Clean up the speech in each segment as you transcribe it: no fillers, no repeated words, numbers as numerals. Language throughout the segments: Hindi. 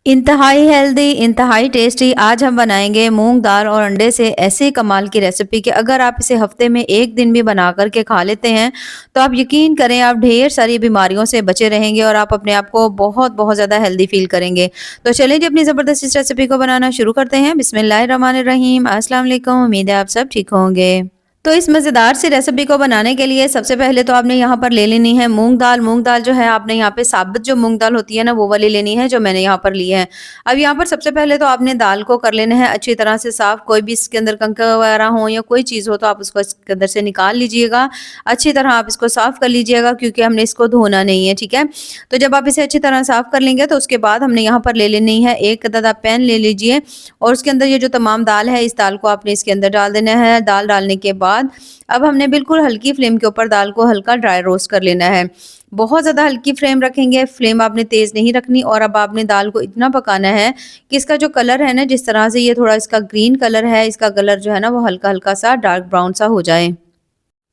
इंतहाई हेल्दी, इंतहाई टेस्टी आज हम बनाएंगे मूंग दाल और अंडे से ऐसी कमाल की रेसिपी कि अगर आप इसे हफ्ते में एक दिन भी बना करके खा लेते हैं तो आप यकीन करें आप ढेर सारी बीमारियों से बचे रहेंगे और आप अपने आप को बहुत बहुत ज़्यादा हेल्दी फील करेंगे। तो चलिए जी अपनी ज़बरदस्त इस रेसिपी को बनाना शुरू करते हैं। बिस्मिल्लाहिर्रहमानिर्रहीम। अस्सलाम वालेकुम। उम्मीद है आप सब ठीक होंगे। तो इस मज़ेदार सी रेसिपी को बनाने के लिए सबसे पहले तो आपने यहाँ पर ले लेनी है मूँग दाल। मूँग दाल जो है आपने यहाँ पे साबुत जो मूँग दाल होती है ना वो वाली लेनी है जो मैंने यहाँ पर ली है। अब यहाँ पर सबसे पहले तो आपने दाल को कर लेना है अच्छी तरह से साफ़, कोई भी इसके अंदर कंकर वगैरह हो या कोई चीज़ हो तो आप उसको इसके अंदर से निकाल लीजिएगा। अच्छी तरह आप इसको साफ़ कर लीजिएगा क्योंकि हमने इसको धोना नहीं है, ठीक है? तो जब आप इसे अच्छी तरह साफ़ कर लेंगे तो उसके बाद हमने यहाँ पर ले लेनी है एक अदद आप पैन ले लीजिए और उसके अंदर ये जो तमाम दाल है इस दाल को आपने इसके अंदर डाल देना है। दाल डालने के बाद अब हमने बिल्कुल हल्की फ्लेम के ऊपर दाल को हल्का ड्राई रोस्ट कर लेना है। बहुत ज़्यादा हल्की फ्लेम रखेंगे, फ्लेम आपने तेज़ नहीं रखनी और अब आपने दाल को इतना पकाना है कि इसका जो कलर है ना जिस तरह से ये थोड़ा इसका ग्रीन कलर है, इसका कलर जो है ना वो हल्का-हल्का सा डार्क ब्राउन सा हो जाए।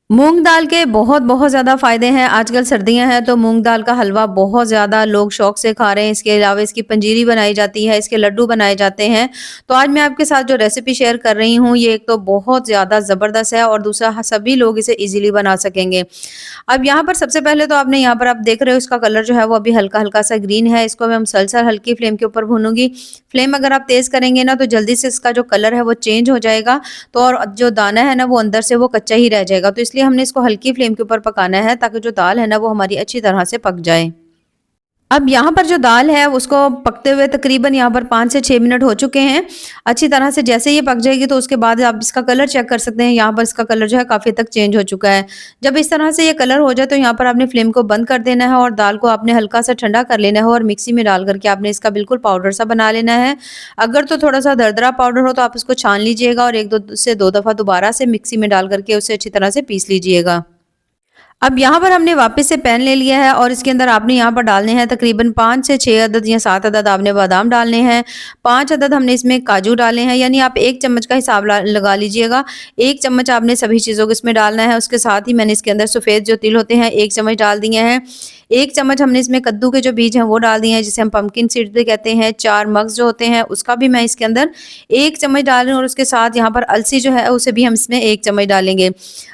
मूँग दाल के बहुत-बहुत ज़्यादा फ़ायदे हैं। आजकल सर्दियाँ हैं तो मूँग दाल का हलवा बहुत ज़्यादा लोग शौक से खा रहे हैं। इसके अलावा इसकी पंजीरी बनाई जाती है, इसके लड्डू बनाए जाते हैं। तो आज मैं आपके साथ जो रेसिपी शेयर कर रही हूँ ये एक तो बहुत ज़्यादा ज़बरदस्त है और दूसरा सभी लोग इसे ईज़िली बना सकेंगे। अब यहाँ पर सबसे पहले तो आपने यहाँ पर आप देख रहे हो इसका कलर जो है वो अभी हल्का-हल्का सा ग्रीन है। इसको मैं मुसलसल हल्की फ्लेम के ऊपर भूनूँगी। फ्लेम अगर आप तेज़ करेंगे ना तो जल्दी से इसका जो कलर है वो चेंज हो जाएगा। तो और जो दाना है ना वो अंदर से वो कच्चा ही रह जाएगा। तो इसलिए हमने इसको हल्की फ्लेम के ऊपर पकाना है ताकि जो दाल है ना वो हमारी अच्छी तरह से पक जाए। अब यहाँ पर जो दाल है उसको पकते हुए तकरीबन यहाँ पर 5 से 6 मिनट हो चुके हैं। अच्छी तरह से जैसे ये पक जाएगी तो उसके बाद आप इसका कलर चेक कर सकते हैं। यहाँ पर इसका कलर जो है काफ़ी हद तक चेंज हो चुका है। जब इस तरह से ये कलर हो जाए तो यहाँ पर आपने फ्लेम को बंद कर देना है और दाल को आपने हल्का-सा ठंडा कर लेना है और मिक्सी में डाल कर के आपने इसका बिल्कुल पाउडर सा बना लेना है। अगर तो थोड़ा-सा दरदरा पाउडर हो तो आप इसको छान लीजिएगा और 1-2 से 2 दफ़ा दोबारा से मिक्सी में डाल कर के उसे अच्छी तरह से पीस लीजिएगा। अब यहाँ पर हमने वापस से पैन ले लिया है और इसके अंदर आपने यहाँ पर डालने हैं तकरीबन 5 से 6 अदद या 7 अदद आपने बादाम डालने हैं। 5 अदद हमने इसमें काजू डाले हैं, यानी आप 1 चम्मच का हिसाब लगा लीजिएगा। 1 चम्मच आपने सभी चीज़ों को इसमें डालना है। उसके साथ ही मैंने इसके अंदर सफ़ेद जो तिल होते हैं 1 चम्मच डाल दिए हैं। 1 चम्मच हमने इसमें कद्दू के जो बीज हैं वो डाल दिए हैं जिसे हम पम्पकिन सीड्स भी कहते हैं। 4 मग्स जो होते हैं उसका भी मैं इसके अंदर 1 चम्मच डाल रही हूँ और उसके साथ यहाँ पर अलसी जो है उसे भी हम इसमें 1 चम्मच डालेंगे।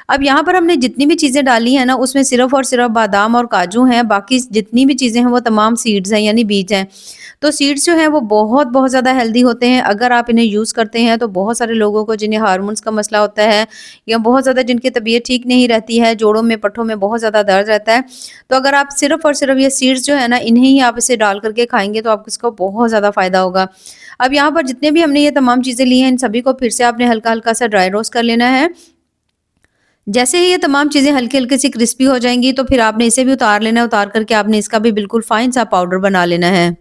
अब यहाँ पर हमने जितनी भी चीज़ें डाली हैं ना उसमें सिर्फ़ और सिर्फ़ बादाम और काजू हैं, बाकी जितनी भी चीज़ें हैं वो तमाम सीड्स हैं यानी बीज हैं। तो सीड्स जो हैं वो बहुत ज़्यादा हेल्दी होते हैं। अगर आप इन्हें यूज़ करते हैं तो बहुत सारे लोगों को जिन्हें हार्मोन्स का मसला होता है या बहुत ज़्यादा जिनकी तबीयत ठीक नहीं रहती है, जोड़ों में, पट्ठों में बहुत ज़्यादा दर्द रहता है, तो अगर आप सिर्फ़ और सिर्फ़ ये सीड्स जो है ना इन्हें ही आप इसे डाल कर के खाएँगे तो आपको इसका बहुत ज़्यादा फ़ायदा होगा। अब यहाँ पर जितने भी हमने ये तमाम चीज़ें ली हैं इन सभी को फिर से आपने हल्का-हल्का सा ड्राई रोस्ट कर लेना है। जैसे ही ये तमाम चीज़ें हल्की-हल्की सी क्रिस्पी हो जाएँगी तो फिर आपने इसे भी उतार लेना है, उतार करके आपने इसका भी बिल्कुल फाइन सा पाउडर बना लेना है।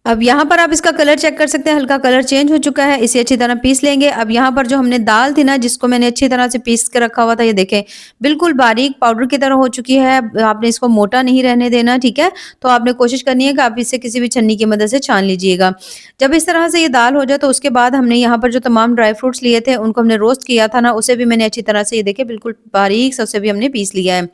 अब यहाँ पर आप इसका कलर चेक कर सकते हैं, हल्का कलर चेंज हो चुका है, इसे अच्छी तरह पीस लेंगे। अब यहाँ पर जो हमने दाल थी ना जिसको मैंने अच्छी तरह से पीस के रखा हुआ था, ये देखें बिल्कुल बारीक पाउडर की तरह हो चुकी है। आपने इसको मोटा नहीं रहने देना, ठीक है? तो आपने कोशिश करनी है कि आप इसे किसी भी छन्नी की मदद से छान लीजिएगा। जब इस तरह से ये दाल हो जाए तो उसके बाद हमने यहाँ पर जो तमाम ड्राई फ्रूट्स लिए थे उनको हमने रोस्ट किया था ना, उसे भी मैंने अच्छी तरह से ये देखिए बिल्कुल बारीक सा उसे भी हमने पीस लिया है।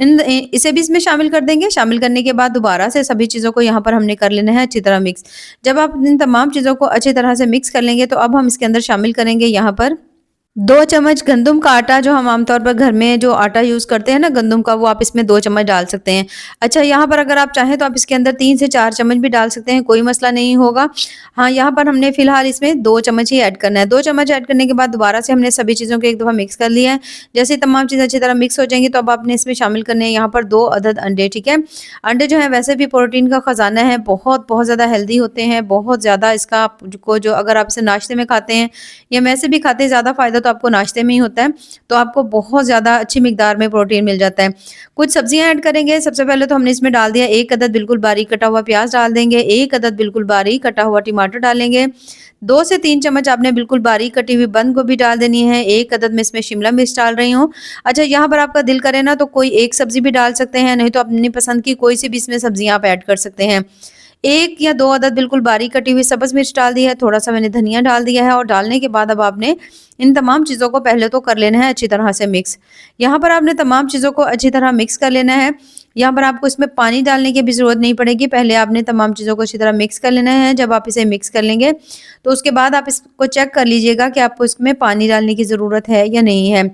इसे भी इसमें शामिल कर देंगे। शामिल करने के बाद दोबारा से सभी चीज़ों को यहाँ पर हमने कर लेना है अच्छी तरह मिक्स। जब आप इन तमाम चीज़ों को अच्छी तरह से मिक्स कर लेंगे तो अब हम इसके अंदर शामिल करेंगे यहाँ पर 2 चम्मच गंदम का आटा। जो हम आमतौर पर घर में जो आटा यूज़ करते हैं ना गंदम का, वो आप इसमें 2 चम्मच डाल सकते हैं। अच्छा, यहाँ पर अगर आप चाहें तो आप इसके अंदर 3 से 4 चम्मच भी डाल सकते हैं, कोई मसला नहीं होगा। हाँ, यहाँ पर हमने फ़िलहाल इसमें 2 चम्मच ही ऐड करना है। 2 चम्मच ऐड करने के बाद दोबारा से हमने सभी चीज़ों को एक दफ़ा मिक्स कर लिया है। जैसे ही तमाम चीज़ें अच्छी तरह मिक्स हो जाएँगी तो अब आपने इसमें शामिल करने हैं यहाँ पर 2 अदद अंडे, ठीक है? अंडे जो हैं वैसे भी प्रोटीन का ख़ज़ाना है, बहुत ज़्यादा हेल्दी होते हैं, बहुत ज़्यादा इसका को जो अगर आप इसे नाश्ते में खाते हैं या वैसे भी खाते हैं, ज़्यादा फ़ायदा तो आपको नाश्ते में ही होता है, तो आपको बहुत ज़्यादा अच्छी मिकदार में प्रोटीन मिल जाता है। कुछ सब्जियाँ ऐड करेंगे। सबसे पहले तो हमने इसमें डाल दिया 1 अदद बिल्कुल बारीक कटा हुआ प्याज डाल देंगे, 1 अदद बिल्कुल बारीक कटा हुआ टमाटर डालेंगे, 2 से 3 चम्मच आपने बिल्कुल बारीक कटी हुई बंद गोभी डाल देनी है, 1 अदद मैं इसमें शिमला मिर्च डाल रही हूँ। अच्छा, यहाँ पर आपका दिल करे ना तो कोई एक सब्ज़ी भी डाल सकते हैं, नहीं तो अपनी पसंद की कोई सी भी इसमें सब्जियाँ आप ऐड कर सकते हैं। 1 या 2 अदद बिल्कुल बारीक कटी हुई सब्ज़ मिर्च डाल दी है, थोड़ा-सा मैंने धनिया डाल दिया है और डालने के बाद अब आपने इन तमाम चीज़ों को पहले तो कर लेना है अच्छी तरह से मिक्स। यहाँ पर आपने तमाम चीज़ों को अच्छी तरह मिक्स कर लेना है। यहाँ पर आपको इसमें पानी डालने की भी ज़रूरत नहीं पड़ेगी। पहले आपने तमाम चीज़ों को अच्छी तरह मिक्स कर लेना है। जब आप इसे मिक्स कर लेंगे, तो उसके बाद आप इसको चेक कर लीजिएगा कि आपको इसमें पानी डालने की ज़रूरत है या नहीं है।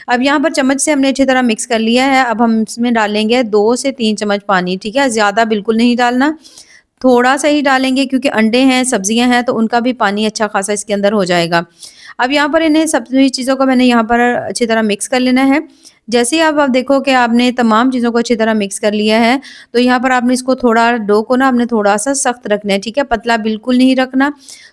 अब यहाँ पर चम्मच से हमने अच्छी तरह मिक्स कर लिया है। अब हम इसमें डालेंगे 2 से 3 चम्मच पानी, ठीक है? ज़्यादा बिल्कुल नहीं डालना, थोड़ा-सा ही डालेंगे क्योंकि अंडे हैं, सब्जियाँ हैं, तो उनका भी पानी अच्छा खासा इसके अंदर हो जाएगा। अब यहाँ पर इन्हें सभी चीज़ों को मैंने यहाँ पर अच्छी तरह मिक्स कर लेना है। जैसे ही आप देखो कि आपने तमाम चीज़ों को अच्छी तरह मिक्स कर लिया है, तो यहाँ पर आपने इसको थोड़ा डो को ना आपने थोड़ा-सा सख्त रखना है, ठीक है? पतला बिल्कुल नहीं रखना,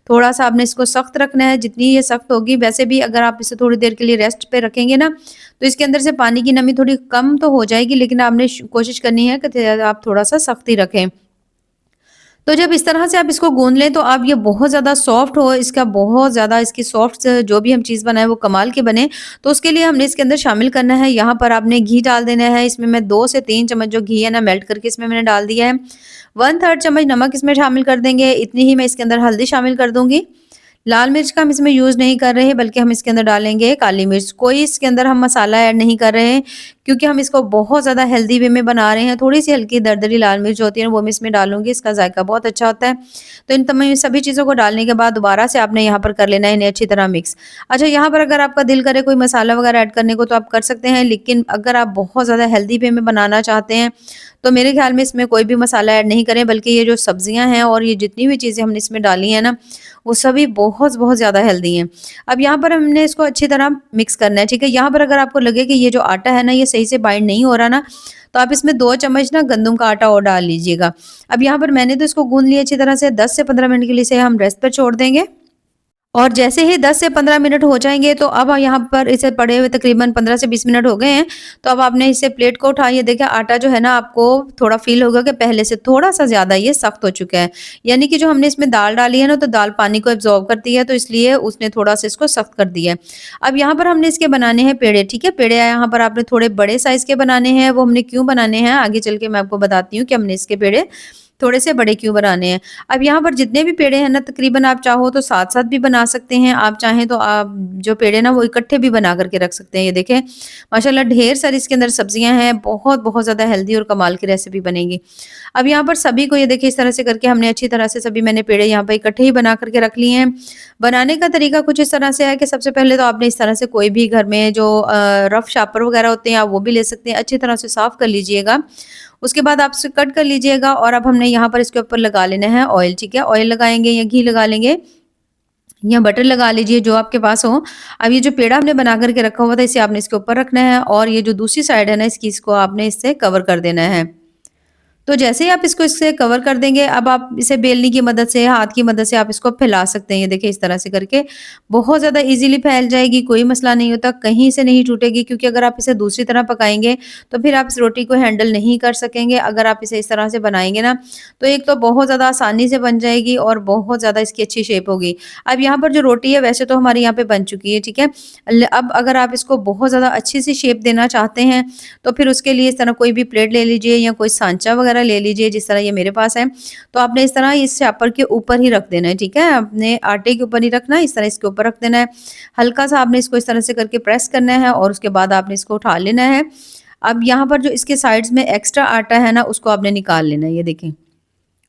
थोड़ा-सा आपने इसको सख्त रखना है। जितनी ये सख्त होगी, वैसे भी अगर आप इसे थोड़ी देर के लिए रेस्ट पे रखेंगे ना, तो इसके अंदर से पानी की नमी थोड़ी कम तो हो जाएगी, लेकिन आपने कोशिश करनी है कि आप थोड़ा-सा सख्त ही रखें। तो जब इस तरह से आप इसको गूँध लें, तो अब ये बहुत ज़्यादा सॉफ्ट हो, इसका बहुत ज़्यादा इसकी सॉफ्ट जो भी हम चीज़ बनाएँ वो कमाल की बने, तो उसके लिए हमने इसके अंदर शामिल करना है, यहाँ पर आपने घी डाल देना है। इसमें मैं 2 से 3 चम्मच जो घी है ना मेल्ट करके इसमें मैंने डाल दिया है। 1/3 चम्मच नमक इसमें शामिल कर देंगे, इतनी ही मैं इसके अंदर हल्दी शामिल कर दूँगी। लाल मिर्च का हम इसमें यूज़ नहीं कर रहे हैं, बल्कि हम इसके अंदर डालेंगे काली मिर्च। कोई इसके अंदर हम मसाला ऐड नहीं कर रहे हैं, क्योंकि हम इसको बहुत ज़्यादा हेल्दी वे में बना रहे हैं। थोड़ी-सी हल्की दरदरी लाल मिर्च होती है ना, वो मैं इसमें डालूँगी, इसका ज़ायका बहुत अच्छा होता है। तो इन तमाम सभी चीज़ों को डालने के बाद दोबारा से आपने यहाँ पर कर लेना है इन्हें अच्छी तरह मिक्स। अच्छा, यहाँ पर अगर आपका दिल करे कोई मसाला वगैरह ऐड करने को, तो आप कर सकते हैं, लेकिन अगर आप बहुत ज़्यादा हेल्दी वे में बनाना चाहते हैं, तो मेरे ख़्याल में इसमें कोई भी मसाला ऐड नहीं करें, बल्कि ये जो सब्जियाँ हैं और ये जितनी भी चीज़ें हमने इसमें डाली हैं ना, वो सभी बहुत-बहुत ज़्यादा हेल्दी हैं। अब यहाँ पर हमने इसको अच्छी तरह मिक्स करना है, ठीक है? यहाँ पर अगर आपको लगे कि ये जो आटा है ना, ये सही से बाइंड नहीं हो रहा ना, तो आप इसमें 2 चम्मच ना गंदम का आटा और डाल लीजिएगा। अब यहाँ पर मैंने तो इसको गूँध लिया अच्छी तरह से, 10 से 15 मिनट के लिए इसे हम रेस्ट पर छोड़ देंगे। और जैसे ही 10 से 15 मिनट हो जाएँगे, तो अब यहाँ पर इसे पड़े हुए तकरीबन 15 से 20 मिनट हो गए हैं, तो अब आपने इसे प्लेट को उठाइए, देखिए आटा जो है ना, आपको थोड़ा फ़ील होगा कि पहले से थोड़ा-सा ज़्यादा ये सख्त हो चुका है। यानी कि जो हमने इसमें दाल डाली है ना, तो दाल पानी को एब्ज़ॉर्ब करती है, तो इसलिए उसने थोड़ा-सा इसको सख्त कर दिया है। अब यहाँ पर हमने इसके बनाने हैं पेड़े, ठीक है? पेड़े यहाँ पर आपने थोड़े बड़े साइज़ के बनाने हैं, वो हमने क्यों बनाने हैं, आगे चल के मैं आपको बताती हूँ कि हमने इसके पेड़े थोड़े से बड़े क्यों बनाने हैं। अब यहाँ पर जितने भी पेड़े हैं ना, तकरीबन आप चाहो तो साथ-साथ भी बना सकते हैं, आप चाहें तो आप जो पेड़े ना वो इकट्ठे भी बना कर के रख सकते हैं। ये देखें, माशाल्लाह ढेर सारी इसके अंदर सब्जियाँ हैं, बहुत-बहुत ज़्यादा हेल्दी और कमाल की रेसिपी बनेगी। अब यहाँ पर सभी को ये देखिए इस तरह से करके हमने अच्छी तरह से सभी मैंने पेड़े यहाँ पे इकट्ठे ही बना कर के रख लिए हैं। बनाने का तरीका कुछ इस तरह से है कि सबसे पहले तो आपने इस तरह से कोई भी घर में जो रफ शापर वगैरह होते हैं, आप वो भी ले सकते हैं, अच्छी तरह से साफ़ कर लीजिएगा। उसके बाद आप इसे कट कर लीजिएगा और अब हमने यहाँ पर इसके ऊपर लगा लेना है ऑयल, ठीक है? ऑयल लगाएँगे या घी लगा लेंगे या बटर लगा लीजिए, जो आपके पास हो। अब ये जो पेड़ा हमने बना कर के रखा हुआ था, इसे आपने इसके ऊपर रखना है और ये जो दूसरी साइड है ना इसकी, इसको आपने इससे कवर कर देना है। तो जैसे ही आप इसको इससे कवर कर देंगे, अब आप इसे बेलनी की मदद से, हाथ की मदद से आप इसको फैला सकते हैं। ये देखिए इस तरह से करके बहुत ज़्यादा ईज़िली फैल जाएगी, कोई मसला नहीं होता, कहीं से नहीं टूटेगी, क्योंकि अगर आप इसे दूसरी तरह पकाएँगे, तो फिर आप इस रोटी को हैंडल नहीं कर सकेंगे। अगर आप इसे इस तरह से बनाएँगे ना, तो एक तो बहुत ज़्यादा आसानी से बन जाएगी और बहुत ज़्यादा इसकी अच्छी शेप होगी। अब यहाँ पर जो रोटी है वैसे तो हमारी यहाँ पे बन चुकी है, ठीक है? अब अगर आप इसको बहुत ज़्यादा अच्छी सी शेप देना चाहते हैं, तो फिर उसके लिए इस तरह कोई भी प्लेट ले लीजिए या कोई सांचा वगैरह ले लीजिए, जिस तरह ये मेरे पास है। तो आपने इस तरह इस चापर के ऊपर ही रख देना है, ठीक है? आपने आटे के ऊपर ही रखना है, इस तरह इसके ऊपर रख देना है। हल्का-सा आपने इसको इस तरह से करके प्रेस करना है और उसके बाद आपने इसको उठा लेना है। अब यहाँ पर जो इसके साइड्स में एक्स्ट्रा आटा है ना, उसको आपने निकाल लेना है, ये देखें।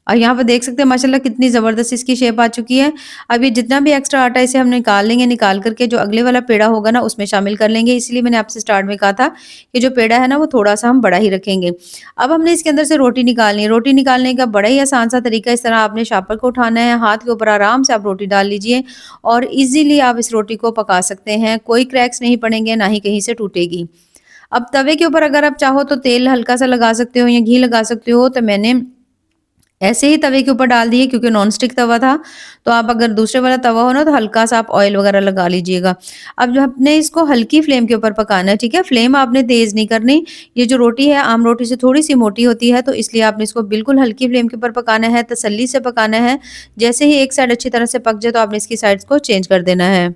और यहाँ पर देख सकते हैं माशाल्लाह कितनी ज़बरदस्त इसकी शेप आ चुकी है। अब ये जितना भी एक्स्ट्रा आटा है इसे हम निकाल लेंगे, निकाल कर के जो अगले वाला पेड़ा होगा ना उसमें शामिल कर लेंगे। इसलिए मैंने आपसे स्टार्ट में कहा था कि जो पेड़ा है ना वो थोड़ा-सा हम बड़ा ही रखेंगे। अब हमने इसके अंदर से रोटी निकालनी है। रोटी निकालने का बड़ा ही आसान सा तरीका, इस तरह आपने शापर को उठाना है, हाथ के ऊपर आराम से आप रोटी डाल लीजिए और ईज़िली आप इस रोटी को पका सकते हैं। कोई क्रैक्स नहीं पड़ेंगे, ना ही कहीं से टूटेगी। अब तवे के ऊपर अगर आप चाहो तो तेल हल्का सा लगा सकते हो या घी लगा सकते हो, तो मैंने ऐसे ही तवे के ऊपर डाल दिए क्योंकि नॉन स्टिक तवा था। तो आप अगर दूसरे वाला तवा हो ना, तो हल्का-सा आप ऑयल वगैरह लगा लीजिएगा। अब जो आपने इसको हल्की फ्लेम के ऊपर पकाना है, ठीक है? फ्लेम आपने तेज़ नहीं करनी। ये जो रोटी है आम रोटी से थोड़ी-सी मोटी होती है, तो इसलिए आपने इसको बिल्कुल हल्की फ्लेम के ऊपर पकाना है, तसल्ली से पकाना है। जैसे ही एक साइड अच्छी तरह से पक जाए, तो आपने इसकी साइड्स को चेंज कर देना है।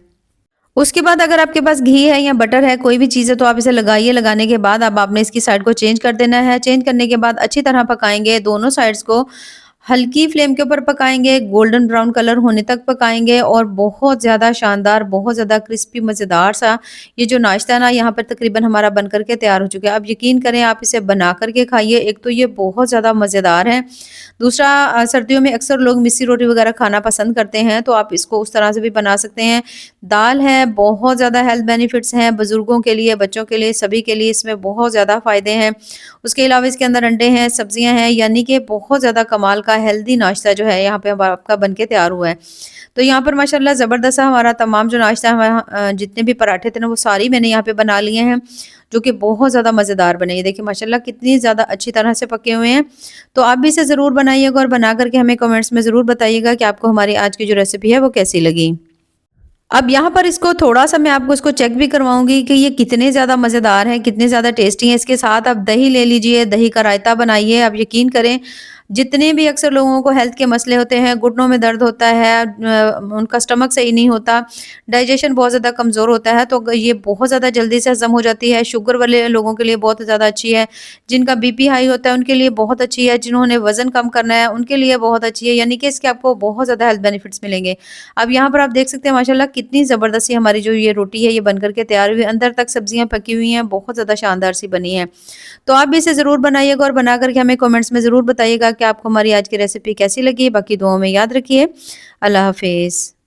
उसके बाद अगर आपके पास घी है या बटर है, कोई भी चीज़ है, तो आप इसे लगाइए। लगाने के बाद अब आपने इसकी साइड को चेंज कर देना है। चेंज करने के बाद अच्छी तरह पकाएँगे दोनों साइड्स को। हल्की फ्लेम के ऊपर पकाएँगे, गोल्डन ब्राउन कलर होने तक पकाएँगे और बहुत ज़्यादा शानदार, बहुत ज़्यादा क्रिस्पी मज़ेदार सा ये जो नाश्ता है ना यहाँ पर तकरीबन हमारा बन कर के तैयार हो चुका है। अब यकीन करें आप इसे बना कर के खाइए, एक तो ये बहुत ज़्यादा मज़ेदार है, दूसरा सर्दियों में अक्सर लोग मिस्सी रोटी वग़ैरह खाना पसंद करते हैं, तो आप इसको उस तरह से भी बना सकते हैं। दाल है, बहुत ज़्यादा हेल्थ बेनिफिट्स हैं, बुज़ुर्गों के लिए, बच्चों के लिए, सभी के लिए इसमें बहुत ज़्यादा फ़ायदे हैं। उसके अलावा इसके अंदर अंडे हैं, सब्जियाँ हैं, यानी कि बहुत ज़्यादा कमाल का हेल्दी नाश्ता जो है यहाँ पे अब आपका बन के तैयार हुआ है। तो यहाँ पर माशाल्लाह ज़बरदस्त सा हमारा तमाम जो नाश्ता है जितने भी पराठे थे ना वो सारी मैंने यहाँ पे बना लिए हैं, जो कि बहुत ज़्यादा मज़ेदार बने। ये देखिए माशाल्लाह कितनी ज़्यादा अच्छी तरह से पके हुए हैं। तो आप भी इसे ज़रूर बनाइएगा और बना कर के हमें कमेंट्स में ज़रूर बताइएगा कि आपको हमारी आज की जो रेसिपी है वो कैसी लगी। अब यहाँ पर इसको थोड़ा-सा मैं आपको इसको चेक भी करवाऊँगी कि ये कितने ज़्यादा मज़ेदार हैं, कितने ज़्यादा टेस्टी हैं। इसके साथ आप दही ले लीजिए, दही का रायता बनाइए। आप यकीन करें, जितने भी अक्सर लोगों को हेल्थ के मसले होते हैं, घुटनों में दर्द होता है, उनका स्टमक सही नहीं होता, डाइजेशन बहुत ज़्यादा कमज़ोर होता है, तो ये बहुत ज़्यादा जल्दी से हज़म हो जाती है। शुगर वाले लोगों के लिए बहुत ज़्यादा अच्छी है, जिनका बीपी हाई होता है, उनके लिए बहुत अच्छी है, जिन्होंने वज़न कम करना है, उनके लिए बहुत अच्छी है, यानी कि इसके आपको बहुत ज़्यादा हेल्थ बेनिफिट्स मिलेंगे। अब यहाँ पर आप देख सकते हैं माशाल्लाह कितनी ज़बरदस्ती हमारी जो ये रोटी है ये बन कर के तैयार हुई है। अंदर तक सब्जियाँ पकी हुई हैं, बहुत ज़्यादा शानदार सी बनी है। तो आप भी इसे ज़रूर बनाइएगा और बना कर के हमें कमेंट्स में ज़रूर बताइएगा कि आपको हमारी आज की रेसिपी कैसी लगी। बाकी दुआओं में याद रखिए। अल्लाह हाफ़िज़।